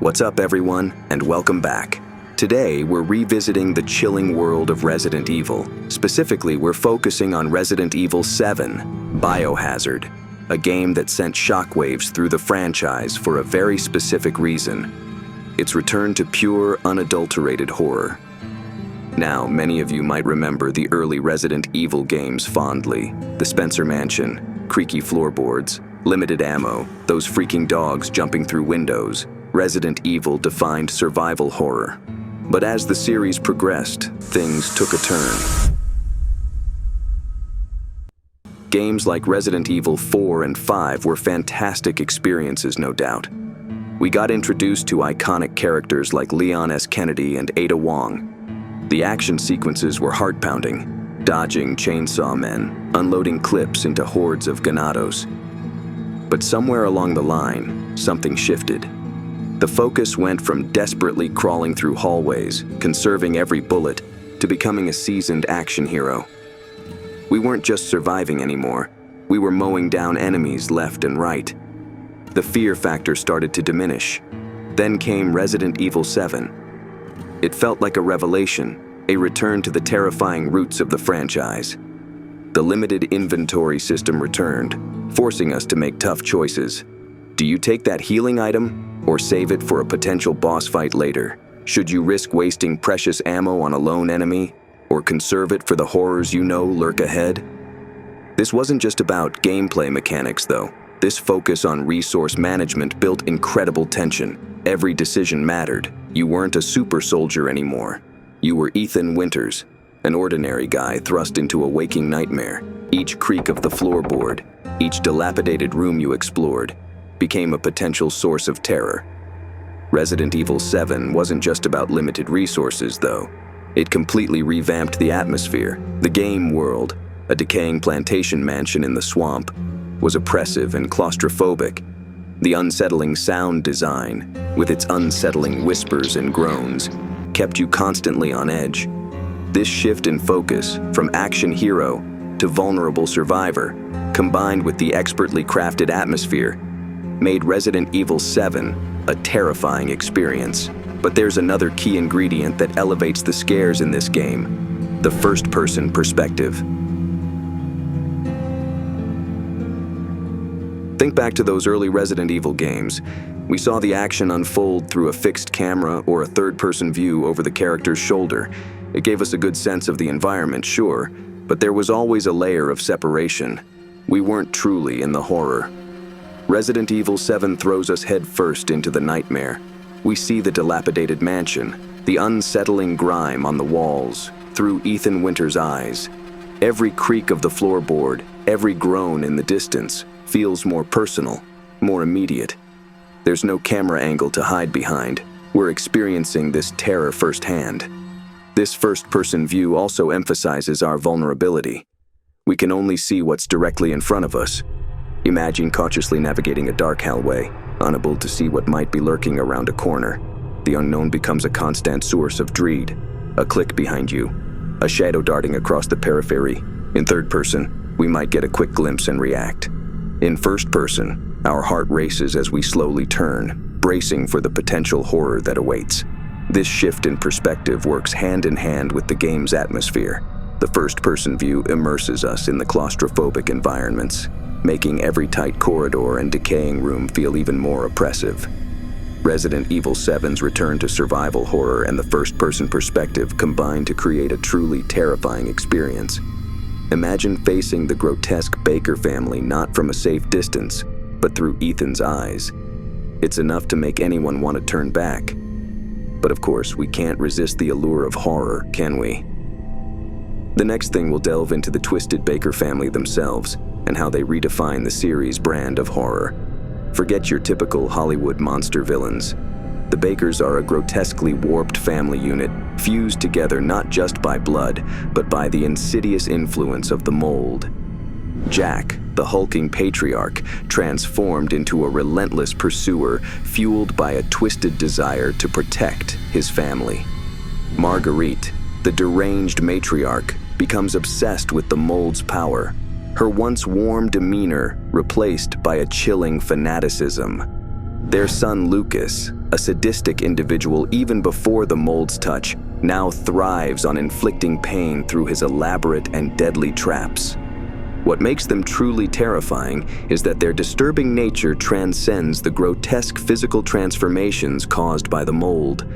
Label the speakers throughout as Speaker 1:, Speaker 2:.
Speaker 1: What's up, everyone, and welcome back. Today, we're revisiting the chilling world of Resident Evil. Specifically, we're focusing on Resident Evil 7, Biohazard, a game that sent shockwaves through the franchise for a very specific reason: its return to pure, unadulterated horror. Now, many of you might remember the early Resident Evil games fondly: the Spencer Mansion, creaky floorboards, limited ammo, those freaking dogs jumping through windows. Resident Evil defined survival horror. But as the series progressed, things took a turn. Games like Resident Evil 4 and 5 were fantastic experiences, no doubt. We got introduced to iconic characters like Leon S. Kennedy and Ada Wong. The action sequences were heart-pounding, dodging chainsaw men, unloading clips into hordes of ganados. But somewhere along the line, something shifted. The focus went from desperately crawling through hallways, conserving every bullet, to becoming a seasoned action hero. We weren't just surviving anymore. We were mowing down enemies left and right. The fear factor started to diminish. Then came Resident Evil 7. It felt like a revelation, a return to the terrifying roots of the franchise. The limited inventory system returned, forcing us to make tough choices. Do you take that healing item, or save it for a potential boss fight later? Should you risk wasting precious ammo on a lone enemy, or conserve it for the horrors you know lurk ahead? This wasn't just about gameplay mechanics, though. This focus on resource management built incredible tension. Every decision mattered. You weren't a super soldier anymore. You were Ethan Winters, an ordinary guy thrust into a waking nightmare. Each creak of the floorboard, each dilapidated room you explored, became a potential source of terror. Resident Evil 7 wasn't just about limited resources, though. It completely revamped the atmosphere. The game world, a decaying plantation mansion in the swamp, was oppressive and claustrophobic. The unsettling sound design, with its unsettling whispers and groans, kept you constantly on edge. This shift in focus, from action hero to vulnerable survivor, combined with the expertly crafted atmosphere, made Resident Evil 7 a terrifying experience. But there's another key ingredient that elevates the scares in this game: the first-person perspective. Think back to those early Resident Evil games. We saw the action unfold through a fixed camera or a third-person view over the character's shoulder. It gave us a good sense of the environment, sure, but there was always a layer of separation. We weren't truly in the horror. Resident Evil 7 throws us headfirst into the nightmare. We see the dilapidated mansion, the unsettling grime on the walls, through Ethan Winters' eyes. Every creak of the floorboard, every groan in the distance, feels more personal, more immediate. There's no camera angle to hide behind. We're experiencing this terror firsthand. This first-person view also emphasizes our vulnerability. We can only see what's directly in front of us. Imagine cautiously navigating a dark hallway, unable to see what might be lurking around a corner. The unknown becomes a constant source of dread. A click behind you, a shadow darting across the periphery. In third person, we might get a quick glimpse and react. In first person, our heart races as we slowly turn, bracing for the potential horror that awaits. This shift in perspective works hand in hand with the game's atmosphere. The first-person view immerses us in the claustrophobic environments, making every tight corridor and decaying room feel even more oppressive. Resident Evil 7's return to survival horror and the first-person perspective combine to create a truly terrifying experience. Imagine facing the grotesque Baker family not from a safe distance, but through Ethan's eyes. It's enough to make anyone want to turn back. But of course, we can't resist the allure of horror, can we? The next thing we'll delve into the twisted Baker family themselves, and how they redefine the series' brand of horror. Forget your typical Hollywood monster villains. The Bakers are a grotesquely warped family unit, fused together not just by blood, but by the insidious influence of the mold. Jack, the hulking patriarch, transformed into a relentless pursuer, fueled by a twisted desire to protect his family. Marguerite, the deranged matriarch, becomes obsessed with the mold's power, her once warm demeanor replaced by a chilling fanaticism. Their son Lucas, a sadistic individual even before the mold's touch, now thrives on inflicting pain through his elaborate and deadly traps. What makes them truly terrifying is that their disturbing nature transcends the grotesque physical transformations caused by the mold.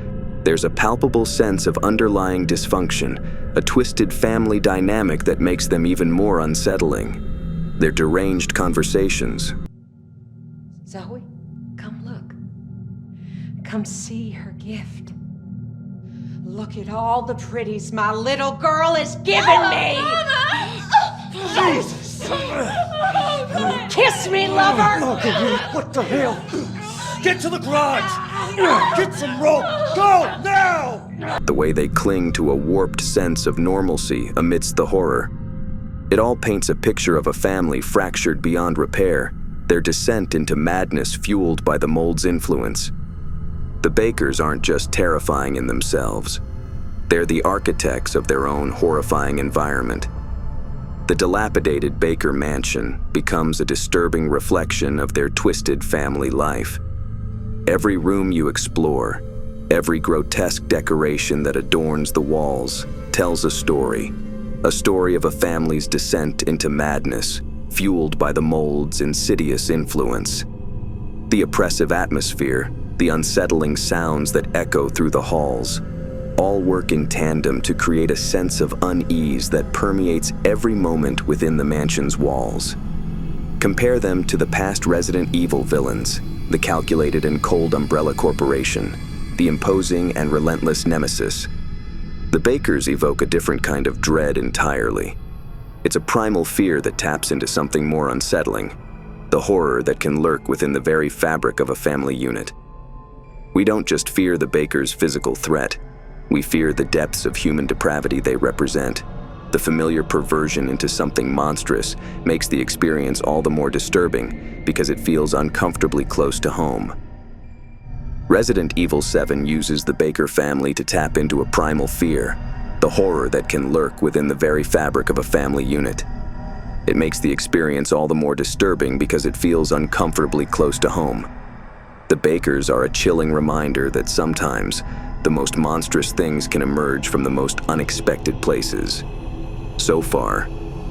Speaker 1: There's a palpable sense of underlying dysfunction, a twisted family dynamic that makes them even more unsettling. Their deranged conversations.
Speaker 2: Zoe, come look. Come see her gift. Look at all the pretties my little girl has given me! Jesus! Kiss me, lover!
Speaker 3: What the hell? Get to the garage! Get some rope! Go, now!
Speaker 1: The way they cling to a warped sense of normalcy amidst the horror. It all paints a picture of a family fractured beyond repair, their descent into madness fueled by the mold's influence. The Bakers aren't just terrifying in themselves. They're the architects of their own horrifying environment. The dilapidated Baker mansion becomes a disturbing reflection of their twisted family life. Every room you explore, every grotesque decoration that adorns the walls, tells a story of a family's descent into madness, fueled by the mold's insidious influence. The oppressive atmosphere, the unsettling sounds that echo through the halls, all work in tandem to create a sense of unease that permeates every moment within the mansion's walls. Compare them to the past Resident Evil villains, the calculated and cold Umbrella Corporation, the imposing and relentless Nemesis. The Bakers evoke a different kind of dread entirely. It's a primal fear that taps into something more unsettling, the horror that can lurk within the very fabric of a family unit. We don't just fear the Bakers' physical threat, we fear the depths of human depravity they represent. The familiar perversion into something monstrous makes the experience all the more disturbing because it feels uncomfortably close to home. Resident Evil 7 uses the Baker family to tap into a primal fear, the horror that can lurk within the very fabric of a family unit. It makes the experience all the more disturbing because it feels uncomfortably close to home. The Bakers are a chilling reminder that sometimes the most monstrous things can emerge from the most unexpected places. So far,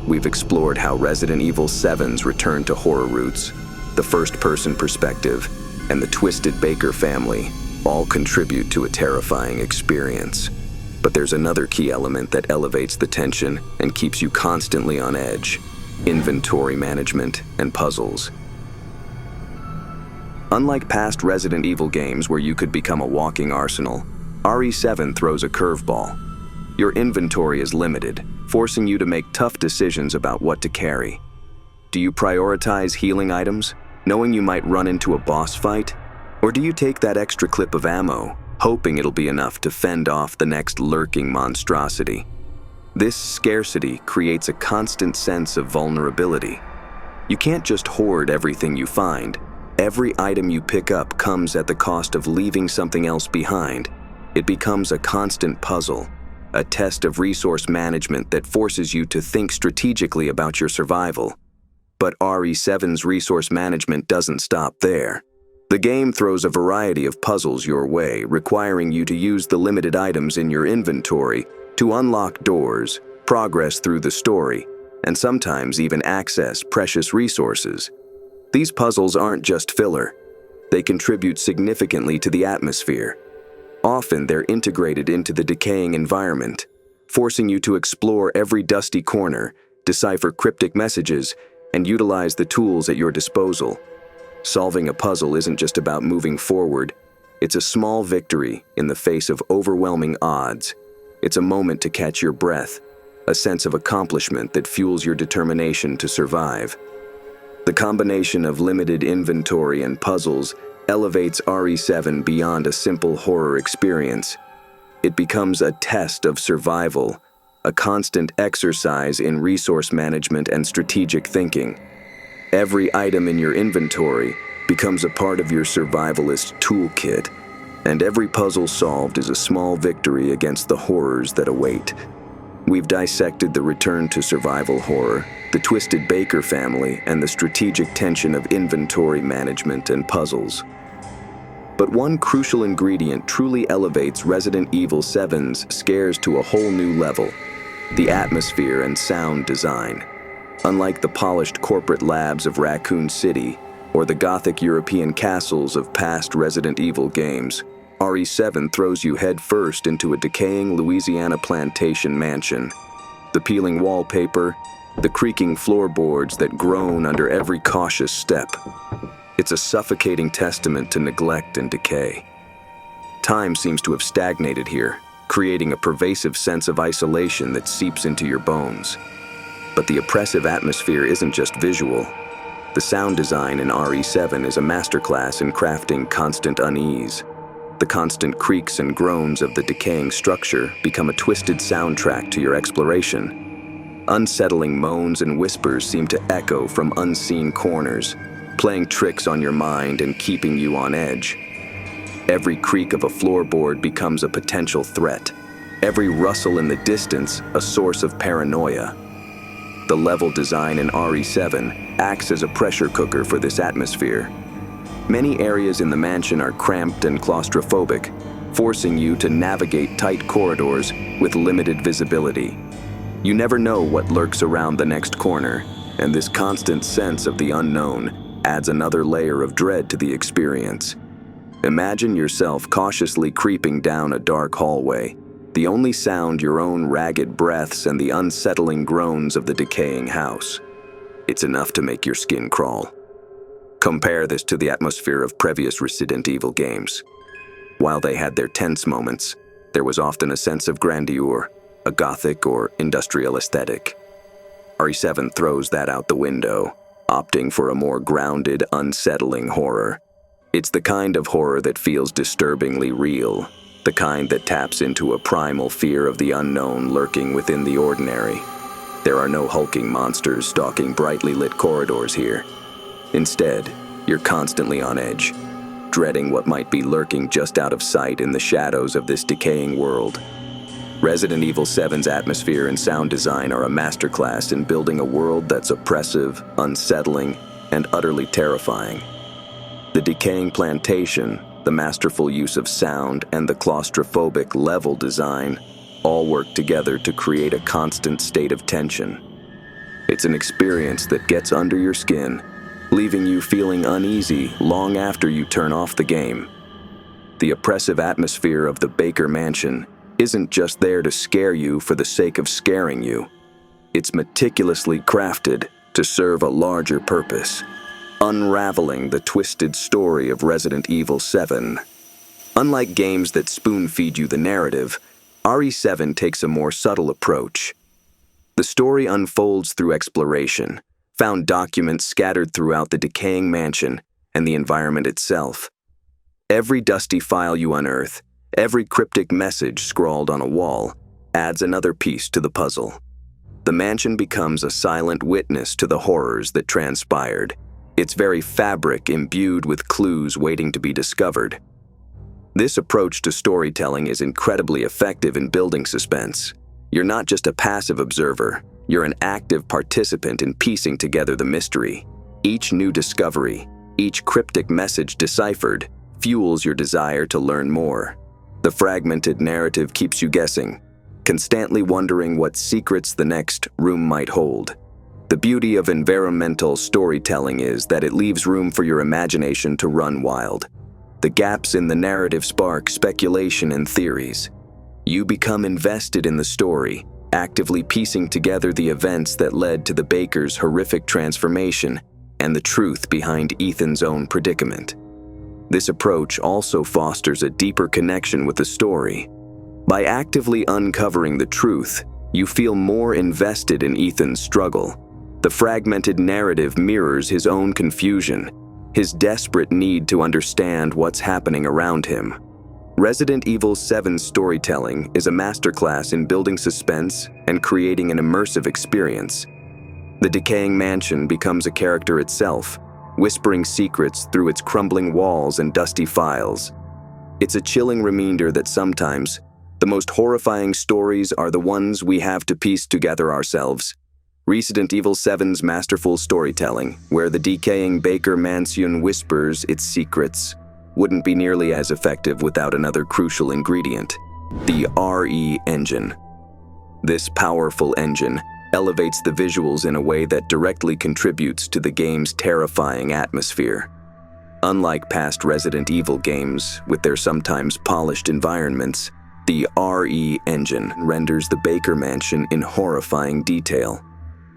Speaker 1: we've explored how Resident Evil 7's return to horror roots, the first-person perspective, and the twisted Baker family all contribute to a terrifying experience. But there's another key element that elevates the tension and keeps you constantly on edge: inventory management and puzzles. Unlike past Resident Evil games where you could become a walking arsenal, RE7 throws a curveball. Your inventory is limited, forcing you to make tough decisions about what to carry. Do you prioritize healing items, knowing you might run into a boss fight? Or do you take that extra clip of ammo, hoping it'll be enough to fend off the next lurking monstrosity? This scarcity creates a constant sense of vulnerability. You can't just hoard everything you find. Every item you pick up comes at the cost of leaving something else behind. It becomes a constant puzzle, a test of resource management that forces you to think strategically about your survival. But RE7's resource management doesn't stop there. The game throws a variety of puzzles your way, requiring you to use the limited items in your inventory to unlock doors, progress through the story, and sometimes even access precious resources. These puzzles aren't just filler. They contribute significantly to the atmosphere. Often they're integrated into the decaying environment, forcing you to explore every dusty corner, decipher cryptic messages, and utilize the tools at your disposal. Solving a puzzle isn't just about moving forward. It's a small victory in the face of overwhelming odds. It's a moment to catch your breath, a sense of accomplishment that fuels your determination to survive. The combination of limited inventory and puzzles elevates RE7 beyond a simple horror experience. It becomes a test of survival, a constant exercise in resource management and strategic thinking. Every item in your inventory becomes a part of your survivalist toolkit, and every puzzle solved is a small victory against the horrors that await. We've dissected the return to survival horror, the twisted Baker family, and the strategic tension of inventory management and puzzles. But one crucial ingredient truly elevates Resident Evil 7's scares to a whole new level: the atmosphere and sound design. Unlike the polished corporate labs of Raccoon City or the gothic European castles of past Resident Evil games, RE7 throws you headfirst into a decaying Louisiana plantation mansion. The peeling wallpaper, the creaking floorboards that groan under every cautious step. It's a suffocating testament to neglect and decay. Time seems to have stagnated here, creating a pervasive sense of isolation that seeps into your bones. But the oppressive atmosphere isn't just visual. The sound design in RE7 is a masterclass in crafting constant unease. The constant creaks and groans of the decaying structure become a twisted soundtrack to your exploration. Unsettling moans and whispers seem to echo from unseen corners, playing tricks on your mind and keeping you on edge. Every creak of a floorboard becomes a potential threat. Every rustle in the distance, a source of paranoia. The level design in RE7 acts as a pressure cooker for this atmosphere. Many areas in the mansion are cramped and claustrophobic, forcing you to navigate tight corridors with limited visibility. You never know what lurks around the next corner, and this constant sense of the unknown adds another layer of dread to the experience. Imagine yourself cautiously creeping down a dark hallway, the only sound your own ragged breaths and the unsettling groans of the decaying house. It's enough to make your skin crawl. Compare this to the atmosphere of previous Resident Evil games. While they had their tense moments, there was often a sense of grandeur, a gothic or industrial aesthetic. RE7 throws that out the window, opting for a more grounded, unsettling horror. It's the kind of horror that feels disturbingly real, the kind that taps into a primal fear of the unknown lurking within the ordinary. There are no hulking monsters stalking brightly lit corridors here. Instead, you're constantly on edge, dreading what might be lurking just out of sight in the shadows of this decaying world. Resident Evil 7's atmosphere and sound design are a masterclass in building a world that's oppressive, unsettling, and utterly terrifying. The decaying plantation, the masterful use of sound, and the claustrophobic level design all work together to create a constant state of tension. It's an experience that gets under your skin, leaving you feeling uneasy long after you turn off the game. The oppressive atmosphere of the Baker Mansion isn't just there to scare you for the sake of scaring you. It's meticulously crafted to serve a larger purpose, unraveling the twisted story of Resident Evil 7. Unlike games that spoon-feed you the narrative, RE7 takes a more subtle approach. The story unfolds through exploration, found documents scattered throughout the decaying mansion and the environment itself. Every dusty file you unearth, every cryptic message scrawled on a wall, adds another piece to the puzzle. The mansion becomes a silent witness to the horrors that transpired, its very fabric imbued with clues waiting to be discovered. This approach to storytelling is incredibly effective in building suspense. You're not just a passive observer, you're an active participant in piecing together the mystery. Each new discovery, each cryptic message deciphered, fuels your desire to learn more. The fragmented narrative keeps you guessing, constantly wondering what secrets the next room might hold. The beauty of environmental storytelling is that it leaves room for your imagination to run wild. The gaps in the narrative spark speculation and theories. You become invested in the story, actively piecing together the events that led to the Baker's horrific transformation and the truth behind Ethan's own predicament. This approach also fosters a deeper connection with the story. By actively uncovering the truth, you feel more invested in Ethan's struggle. The fragmented narrative mirrors his own confusion, his desperate need to understand what's happening around him. Resident Evil 7's storytelling is a masterclass in building suspense and creating an immersive experience. The decaying mansion becomes a character itself, whispering secrets through its crumbling walls and dusty files. It's a chilling reminder that sometimes the most horrifying stories are the ones we have to piece together ourselves. Resident Evil 7's masterful storytelling, where the decaying Baker Mansion whispers its secrets, wouldn't be nearly as effective without another crucial ingredient: the RE engine. This powerful engine elevates the visuals in a way that directly contributes to the game's terrifying atmosphere. Unlike past Resident Evil games, with their sometimes polished environments, the RE engine renders the Baker Mansion in horrifying detail.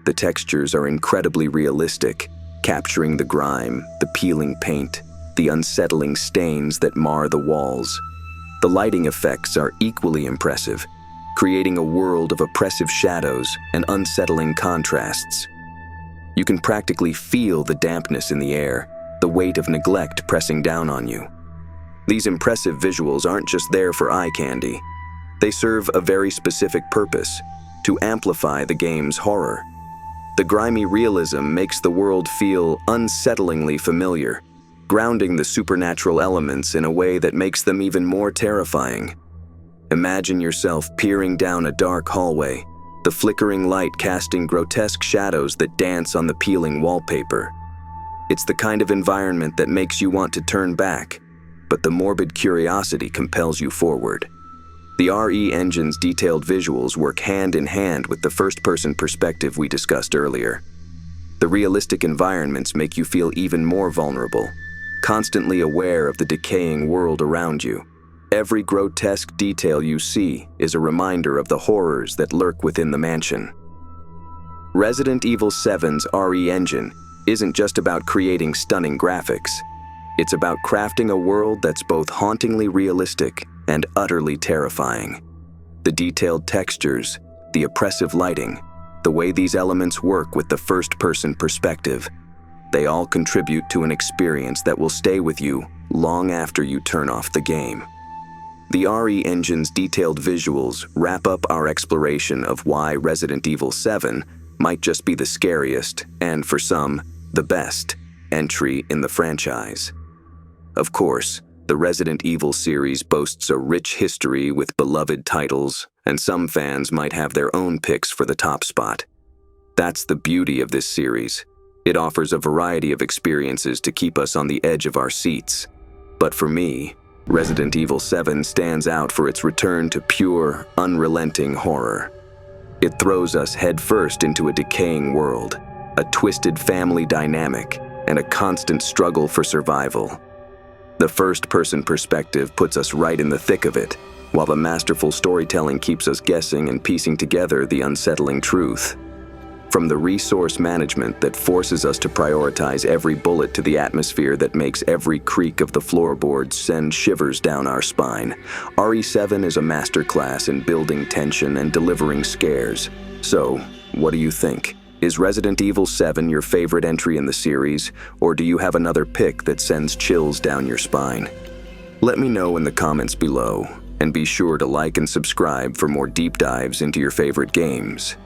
Speaker 1: The textures are incredibly realistic, capturing the grime, the peeling paint, the unsettling stains that mar the walls. The lighting effects are equally impressive, creating a world of oppressive shadows and unsettling contrasts. You can practically feel the dampness in the air, the weight of neglect pressing down on you. These impressive visuals aren't just there for eye candy. They serve a very specific purpose: to amplify the game's horror. The grimy realism makes the world feel unsettlingly familiar, grounding the supernatural elements in a way that makes them even more terrifying. Imagine yourself peering down a dark hallway, the flickering light casting grotesque shadows that dance on the peeling wallpaper. It's the kind of environment that makes you want to turn back, but the morbid curiosity compels you forward. The RE engine's detailed visuals work hand in hand with the first-person perspective we discussed earlier. The realistic environments make you feel even more vulnerable, constantly aware of the decaying world around you. Every grotesque detail you see is a reminder of the horrors that lurk within the mansion. Resident Evil 7's RE engine isn't just about creating stunning graphics. It's about crafting a world that's both hauntingly realistic and utterly terrifying. The detailed textures, the oppressive lighting, the way these elements work with the first-person perspective, they all contribute to an experience that will stay with you long after you turn off the game. The RE engine's detailed visuals wrap up our exploration of why Resident Evil 7 might just be the scariest, and for some, the best, entry in the franchise. Of course, the Resident Evil series boasts a rich history with beloved titles, and some fans might have their own picks for the top spot. That's the beauty of this series. It offers a variety of experiences to keep us on the edge of our seats. But for me, Resident Evil 7 stands out for its return to pure, unrelenting horror. It throws us headfirst into a decaying world, a twisted family dynamic, and a constant struggle for survival. The first-person perspective puts us right in the thick of it, while the masterful storytelling keeps us guessing and piecing together the unsettling truth. From the resource management that forces us to prioritize every bullet to the atmosphere that makes every creak of the floorboards send shivers down our spine, RE7 is a masterclass in building tension and delivering scares. So, what do you think? Is Resident Evil 7 your favorite entry in the series, or do you have another pick that sends chills down your spine? Let me know in the comments below, and be sure to like and subscribe for more deep dives into your favorite games.